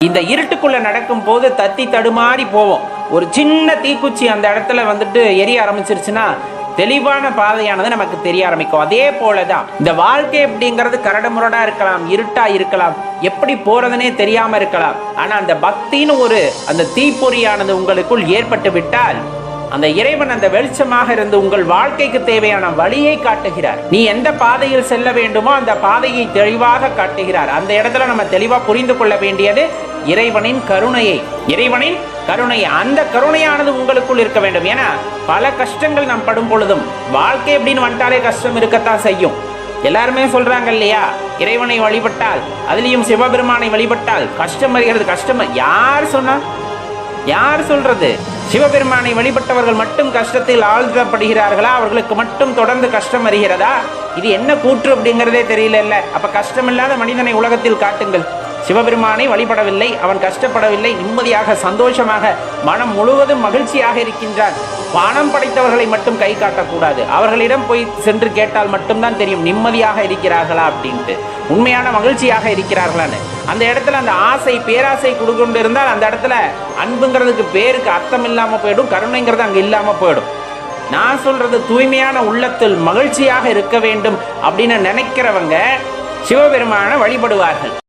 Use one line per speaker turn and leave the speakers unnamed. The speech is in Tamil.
இந்த இருட்டுக்குள்ள நடக்கும் போது தத்தி தடுமாறி போவோம். ஒரு சின்ன தீக்குச்சி அந்த இடத்துல வந்துட்டு எரிய ஆரம்பிச்சிருச்சுன்னா தெளிவான பாதையானது நமக்கு தெரிய ஆரம்பிக்கும். அதே போலதான் இந்த வாழ்க்கை அப்படிங்கிறது கரடுமுரடா இருக்கலாம், இருட்டா இருக்கலாம், எப்படி போறதுனே தெரியாம இருக்கலாம். ஆனா அந்த பக்தின்னு அந்த தீப்பொறியானது உங்களுக்குள் ஏற்பட்டு விட்டால் அந்த இறைவன் அந்த வெளிச்சமாக இருந்து உங்கள் வாழ்க்கைக்கு தேவையான வழியை காட்டுகிறார். நீ எந்த பாதையில் செல்ல வேண்டுமோ அந்த பாதையை தெளிவாக காட்டுகிறார். அந்த இடத்துல நம்ம தெளிவா புரிந்து கொள்ள வேண்டியது இறைவனின் கருணையை. இறைவனின் கருணையை, அந்த கருணையானது உங்களுக்குள் இருக்க வேண்டும். ஏன்னா பல கஷ்டங்கள் நாம் படும் பொழுதும் வாழ்க்கை அப்படின்னு வந்துட்டாலே கஷ்டம் இருக்கத்தான் செய்யும். எல்லாருமே சொல்றாங்க இல்லையா, இறைவனை வழிபட்டால், அதுலயும் சிவபெருமானை வழிபட்டால் கஷ்டம் வருகிறது. கஷ்டம் யார் சொன்னா? யார் சொல்றது? சிவபெருமானை வழிபட்டவர்கள் மட்டும் கஷ்டத்தில் ஆழ்த்தப்படுகிறார்களா? அவர்களுக்கு மட்டும் தொடர்ந்து கஷ்டம் வருகிறதா? இது என்ன கூற்று அப்படிங்கிறதே தெரியல. அப்ப கஷ்டமில்லாத மனிதனை உலகத்தில் காட்டுங்கள். சிவபெருமானை வழிபடவில்லை, அவன் கஷ்டப்படவில்லை, நிம்மதியாக சந்தோஷமாக மனம் முழுவதும் மகிழ்ச்சியாக இருக்கின்றான். பணம் படைத்தவர்களை மட்டும் கை காட்டக்கூடாது. அவர்களிடம் போய் சென்று கேட்டால் மட்டும்தான் தெரியும் நிம்மதியாக இருக்கிறார்களா அப்படின்ட்டு, உண்மையான மகிழ்ச்சியாக இருக்கிறார்களான்னு. அந்த இடத்துல அந்த ஆசை பேராசை கொடுக்கொண்டு இருந்தால் அந்த இடத்துல அன்புங்கிறதுக்கு பேருக்கு அர்த்தம் இல்லாம போயிடும், கருணைங்கிறது அங்க இல்லாம போயிடும். நான் சொல்றது தூய்மையான உள்ளத்தில் மகிழ்ச்சியாக இருக்க வேண்டும் அப்படின்னு நினைக்கிறவங்க சிவபெருமானை வழிபடுவார்கள்.